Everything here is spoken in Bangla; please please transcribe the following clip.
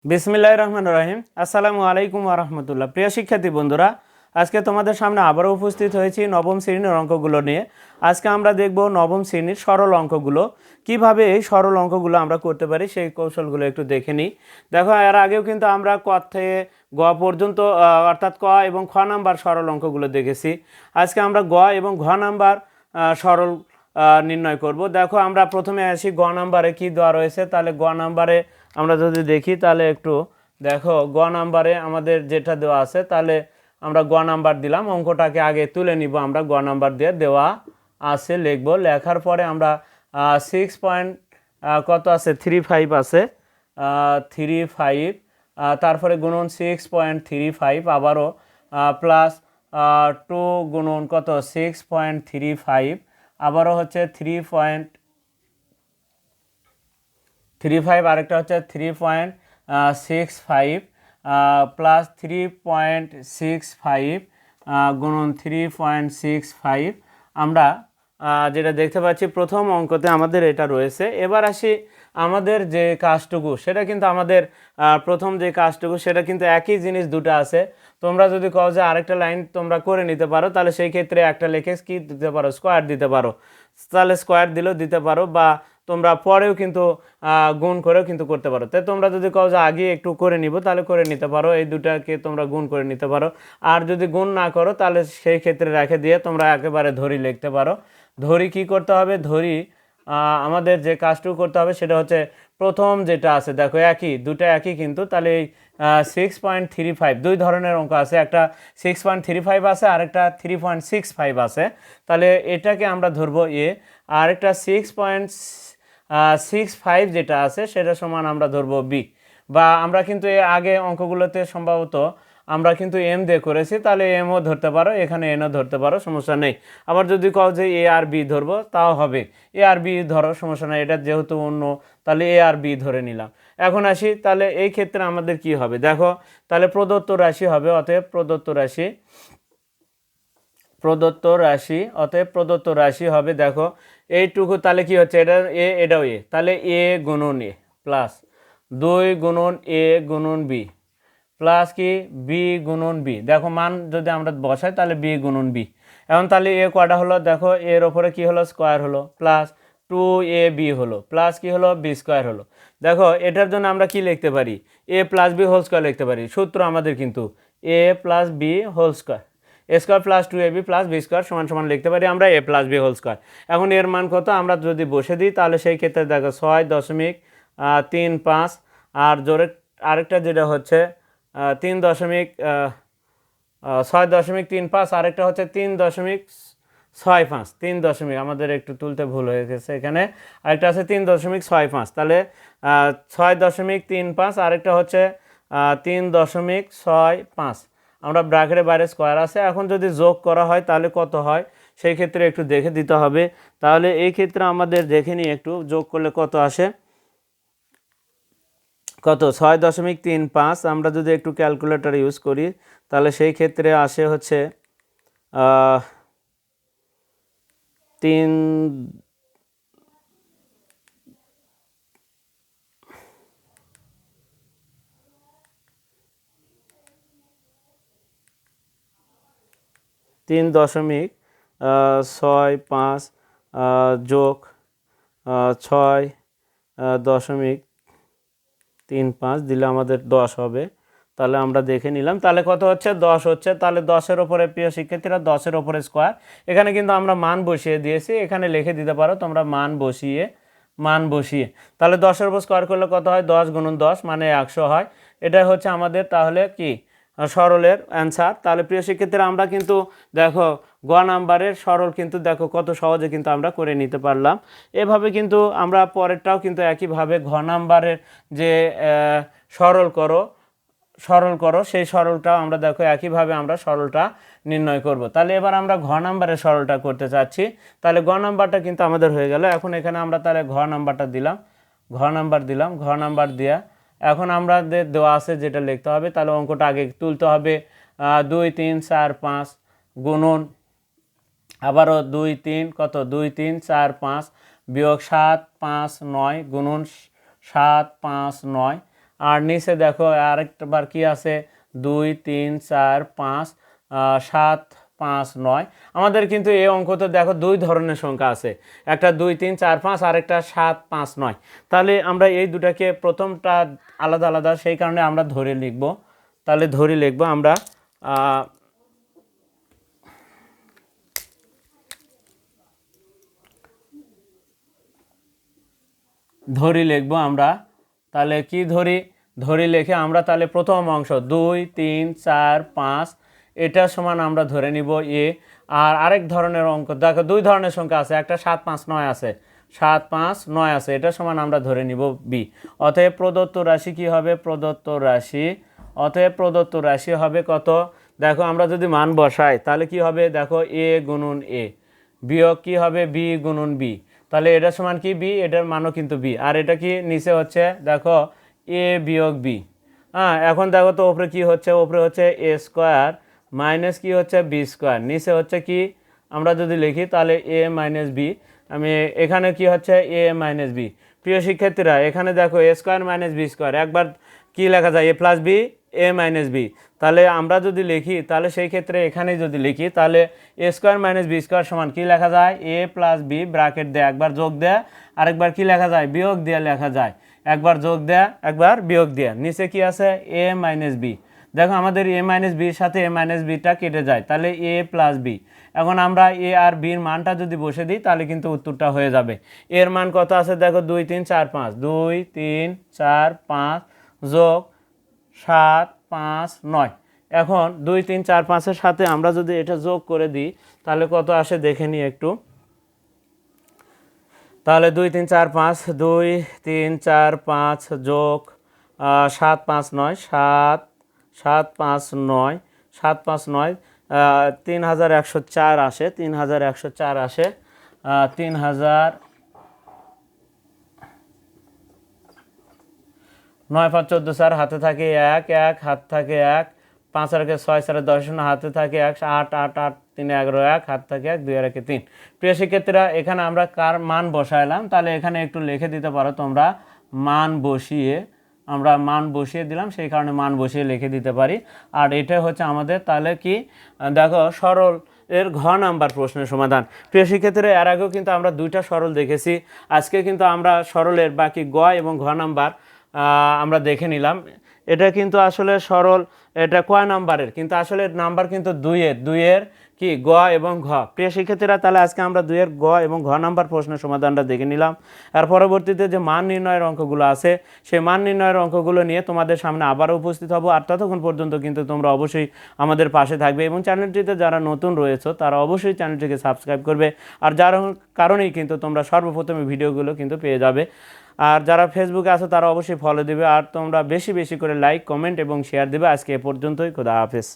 বিসমিল্লাহির রহমানির রহিম। আসসালামু আলাইকুম ওয়া রাহমাতুল্লাহ। প্রিয় শিক্ষার্থী বন্ধুরা, আজকে তোমাদের সামনে আবারও উপস্থিত হয়েছি নবম শ্রেণীর অঙ্কগুলো নিয়ে। আজকে আমরা দেখব নবম শ্রেণীর সরল অঙ্কগুলো, কিভাবে এই সরল অঙ্কগুলো আমরা করতে পারি সেই কৌশলগুলো একটু দেখে নিই। দেখো, এর আগেও কিন্তু আমরা ক থেকে গ পর্যন্ত অর্থাৎ ক এবং খ নাম্বার সরল অঙ্কগুলো দেখেছি। আজকে আমরা গ এবং ঘ নাম্বার সরল নির্ণয় করব। দেখো, আমরা প্রথমে আসি গ নাম্বারে কি দেওয়া রয়েছে। তাহলে গ নাম্বারে আমরা যদি দেখি তাহলে একটু দেখো, গ নাম্বারে আমাদের যেটা দেওয়া আছে, তাহলে আমরা গ নাম্বার দিলাম। অঙ্কটাকে আগে তুলে নিব, আমরা গ নাম্বার দিয়ে দেওয়া আছে লিখব। লেখার পরে আমরা 6 কত আছে 35 আছে, 35, তারপরে গুণন 6.35, আবারও প্লাস 2 গুণন কত 6.35, আবারও হচ্ছে 3.35, আরেকটা হচ্ছে 3.65 প্লাস 3.65 গুণন 3.65। আমরা যেটা দেখতে পাচ্ছি প্রথম অঙ্কতে আমাদের এটা রয়েছে। এবার আসি আমাদের যে কাজটুকু, সেটা কিন্তু আমাদের প্রথম যে কাজটুকু সেটা কিন্তু একই জিনিস দুটো আছে। তোমরা যদি কও যে আরেকটা লাইন তোমরা করে নিতে পারো, তাহলে সেই ক্ষেত্রে একটা লিখে কি দিতে পারো, স্কোয়ার দিতে পারো। তাহলে স্কোয়ার দিলেও দিতে পারো, বা তোমরা পরেও কিন্তু গুণ করেও কিন্তু করতে পারো। তাই তোমরা যদি কও যে আগে একটু করে নিব, তাহলে করে নিতে পারো, এই দুটাকে তোমরা গুণ করে নিতে পারো। আর যদি গুণ না করো, তাহলে সেই ক্ষেত্রে রেখে দিয়ে তোমরা একেবারে ধরি লিখতে পারো। ধরি কি করতে হবে, ধরি আমাদের যে কাজটুকু করতে হবে সেটা হচ্ছে প্রথম যেটা আছে, দেখো একই, দুটো একই কিন্তু। তাহলে এই 6.35, দুই ধরনের অঙ্ক আছে, একটা 6.35 আছে, আরেকটা 3.65 আছে। তাহলে এটাকে আমরা ধরবো এ, আরেকটা 6.65 যেটা আছে সেটা সমান আমরা ধরবো বি। বা আমরা কিন্তু এর আগে অঙ্কগুলোতে সম্ভবত আমরা কিন্তু এম দিয়ে করেছি, তাহলে এমও ধরতে পারো, এখানে এনও ধরতে পারো, সমস্যা নেই। আবার যদি কও যে এ আর বি ধরবো, তাও হবে, এ আর বি ধরো, সমস্যা নেই, এটা যেহেতু অন্য, তাহলে এ আর বি ধরে নিলাম। এখন আসি, তাহলে এই ক্ষেত্রে আমাদের কি হবে, দেখো, তাহলে প্রদত্ত রাশি হবে, অতএব প্রদত্ত রাশি, অতএব প্রদত্ত রাশি হবে, দেখো এইটুকু, তাহলে কি হচ্ছে, এটা এ এটাও এ, তাহলে এ গুণন এ প্লাস 2 গুণন এ গুণন বি প্লাস কি বি গুণন বি। দেখো মান যদি আমরা বসাই তাহলে বি গুণন বি। এখন তাহলে এ কয়টা হলো, দেখো এর ওপরে কি হলো, স্কোয়ার হলো, প্লাস 2ab হলো, প্লাস কি হলো, বি স্কোয়ার হলো। দেখো এটার জন্য আমরা কি লিখতে পারি, A plus B whole square লিখতে পারি। সূত্র আমাদের কিন্তু A plus B whole square, A square plus 2ab plus B square সমান সমান লিখতে পারি আমরা A plus B whole square. এখন এর মান কত আমরা যদি বসে দিই, তাহলে সেই ক্ষেত্রে দেখো 6.35, আর জোরে আরেকটা যেটা হচ্ছে 6.35, আরেকটা হচ্ছে 3.65, 3 আমাদের একটু তুলতে ভুল হয়ে গেছে এখানে, আরেকটা আছে 3.65। তাহলে 6.35, আরেকটা হচ্ছে 3.65। আমরা ব্র্যাকেটের বাইরে স্কোয়ার আছে, এখন যদি যোগ করা হয় তাহলে কত হয় সেই ক্ষেত্রে একটু দেখে দিতে হবে। তাহলে এই ক্ষেত্রে আমাদের দেখে নিই একটু, যোগ করলে কত আসে, কত 6.35। আমরা যদি একটু ক্যালকুলেটর ইউজ করি তাহলে সেই ক্ষেত্রে আসে হচ্ছে 3, 3.65 যোগ 6.35 দিলে আমাদের 10 হবে। তাহলে আমরা দেখে নিলাম, তাহলে কত হচ্ছে 10 হচ্ছে। তাহলে 10-এর ওপরে, প্রিয় শিক্ষার্থীরা, 10-এর ওপরে স্কোয়ার, এখানে কিন্তু আমরা মান বসিয়ে দিয়েছি, এখানে লিখে দিতে পারো তোমরা মান বসিয়ে। তাহলে 10-এর উপর স্কোয়ার করলে কত হয়, 10 গুণন 10 মানে 100 হয়। এটা হচ্ছে আমাদের তাহলে কি সরলের অ্যান্সার। তাহলে প্রিয় শিক্ষার্থীরা, আমরা কিন্তু দেখো গ নাম্বারের সরল কিন্তু দেখো কত সহজে কিন্তু আমরা করে নিতে পারলাম। এভাবে কিন্তু আমরা পরেরটাও কিন্তু একইভাবে ঘ নাম্বারের যে সরল করো সেই সরলটাও আমরা দেখো একইভাবে আমরা সরলটা নির্ণয় করব। তাহলে এবার আমরা ঘ নাম্বারের সরলটা করতে চাচ্ছি। তাহলে গ নাম্বারটা কিন্তু আমাদের হয়ে গেল। এখন এখানে আমরা তাহলে ঘ নাম্বারটা দিলাম, ঘ নাম্বার দিয়া এখন আমাদের দেওয়া আছে যেটা লিখতে হবে। তাহলে অঙ্কটা আগে তুলতে হবে, 2 3 4 5 গুণন, আবারও 2 3 কত 2 3 4 5 বিয়োগ 7 5 9 গুণন 7 5 9, আর নিচে দেখো আরেকবার কি আছে 2 3 4 5 7 5 9। আমাদের কিন্তু এই অঙ্কতে দেখো দুই ধরনের সংখ্যা আছে, একটা 2 3 4 5 আর একটা 7 5 9। তাহলে আমরা এই দুটাকে প্রথমটা আলাদা আলাদা, সেই কারণে আমরা ধরে লিখব। তাহলে ধরে লিখব আমরা ধরি লিখবো আমরা। তাহলে কি ধরি লিখে আমরা তাহলে প্রথম অংশ 2 3 4 5 এটা সমান আমরা ধরে নিব এ। আর আরেক ধরনের অঙ্ক দেখো দুই ধরনের সংখ্যা আছে, একটা 7 5 9 আছে, 7 5 9 আছে, এটা সমান আমরা ধরে নিব বি। অতএব প্রদত্ত রাশি কি হবে, অতএব প্রদত্ত রাশি হবে কত, দেখো আমরা যদি মান বসাই তাহলে কি হবে, দেখো এ গুণন এ বিয়োগ কি হবে বি গুণন বি। তাহলে এটা সমান কি বি, এটার মানও কিন্তু বি। আর এটা কি নিচে হচ্ছে দেখো এ বিয়োগ বি। হ্যাঁ, এখন দেখো তো ওপরে কি হচ্ছে, ওপরে হচ্ছে এ স্কোয়ার মাইনাস কি হচ্ছে বি স্কোয়ার, নিচে হচ্ছে কি আমরা যদি লিখি তাহলে এ মাইনাস বি। আমি এখানে কি হচ্ছে এ মাইনাস বি। প্রিয় শিক্ষার্থীরা এখানে দেখো এ স্কোয়ার মাইনাস বি স্কোয়ার একবার কি লেখা যায় এ plus B A minus B. তাহলে আমরা যদি লিখি তাহলে সেই ক্ষেত্রে এখানেই যদি লিখি তাহলে এ স্কোয়ার মাইনাস বি স্কোয়ার সমান কি লেখা যায় এ প্লাস বি ব্র্যাকেট দেয় একবার যোগ দেয়, আরেকবার কি লেখা যায় বিয়োগ দিয়ে লেখা যায়, একবার যোগ দেয় একবার বিয়োগ দেয়। নিচে কি আছে এ মাইনাস বি। দেখো আমাদের এ মাইনাস বির সাথে এ মাইনাস বিটা কেটে যায়, তাহলে এ প্লাস বি। এখন আমরা এ আর বির মানটা যদি বসে দিই তাহলে কিন্তু উত্তরটা হয়ে যাবে। এর মান কত আছে দেখো 2 3 4 5, 2 3 4 5 যোগ 7 5 9। এখন 2 3 4 5-এর সাথে আমরা যদি এটা যোগ করে দিই তাহলে কত আসে দেখে নিই একটু। তাহলে 2 3 4 5, 2 3 4 5 যোগ 7 5 9, 7 7 5 9, 7 5 9 3104 আসে, 3104 আসে। 3000 9 5 14 4 হাতে থাকে 1 1 হাতে থাকে 1 5 আর 6 4 10 হাতে থাকে 1 8 8 8 3 11 1 হাতে থাকে 1 2 আর 3। প্রিয় শিক্ষার্থীরা এখানে আমরা কার মান বসাইলাম তাহলে এখানে একটু লিখে দিতে পারো তোমরা, মান বসিয়ে আমরা মান বসিয়ে দিলাম, সেই কারণে মান বসিয়ে লিখে দিতে পারি। আর এটা হচ্ছে আমাদের তাহলে কি দেখো সরল এর ঘ নাম্বার প্রশ্নের সমাধান। প্রিয় শিক্ষার্থীরা এর আগেও কিন্তু আমরা দুইটা সরল দেখেছি, আজকে কিন্তু আমরা সরলের বাকি গ এবং ঘ নাম্বার আমরা দেখে নিলাম। এটা কিন্তু আসলে সরল, এটা কয় নাম্বারের, কিন্তু আসলে নাম্বার কিন্তু দুইয়ের কি গ এবং ঘ। প্রিয় শিক্ষার্থীরা তাহলে আজকে আমরা 2 এর গ এবং ঘ নাম্বার প্রশ্নের সমাধানটা দেখে নিলাম। আর পরবর্তীতে যে মান নির্ণয়ের অঙ্কগুলো আছে সেই মান নির্ণয়ের অঙ্কগুলো নিয়ে তোমাদের সামনে আবারও উপস্থিত হব। আর ততক্ষণ পর্যন্ত কিন্তু তোমরা অবশ্যই আমাদের পাশে থাকবে এবং চ্যানেলটিতে যারা নতুন রয়েছে তারা অবশ্যই চ্যানেলটিকে সাবস্ক্রাইব করবে। আর যার কারণেই কিন্তু তোমরা সর্বপ্রথমে ভিডিওগুলো কিন্তু পেয়ে যাবে। আর যারা ফেসবুকে আছো তারা অবশ্যই ফলো দিবে। আর তোমরা বেশি বেশি করে লাইক কমেন্ট এবং শেয়ার দিবে। আজকে এ পর্যন্তই, খোদা হাফেজ।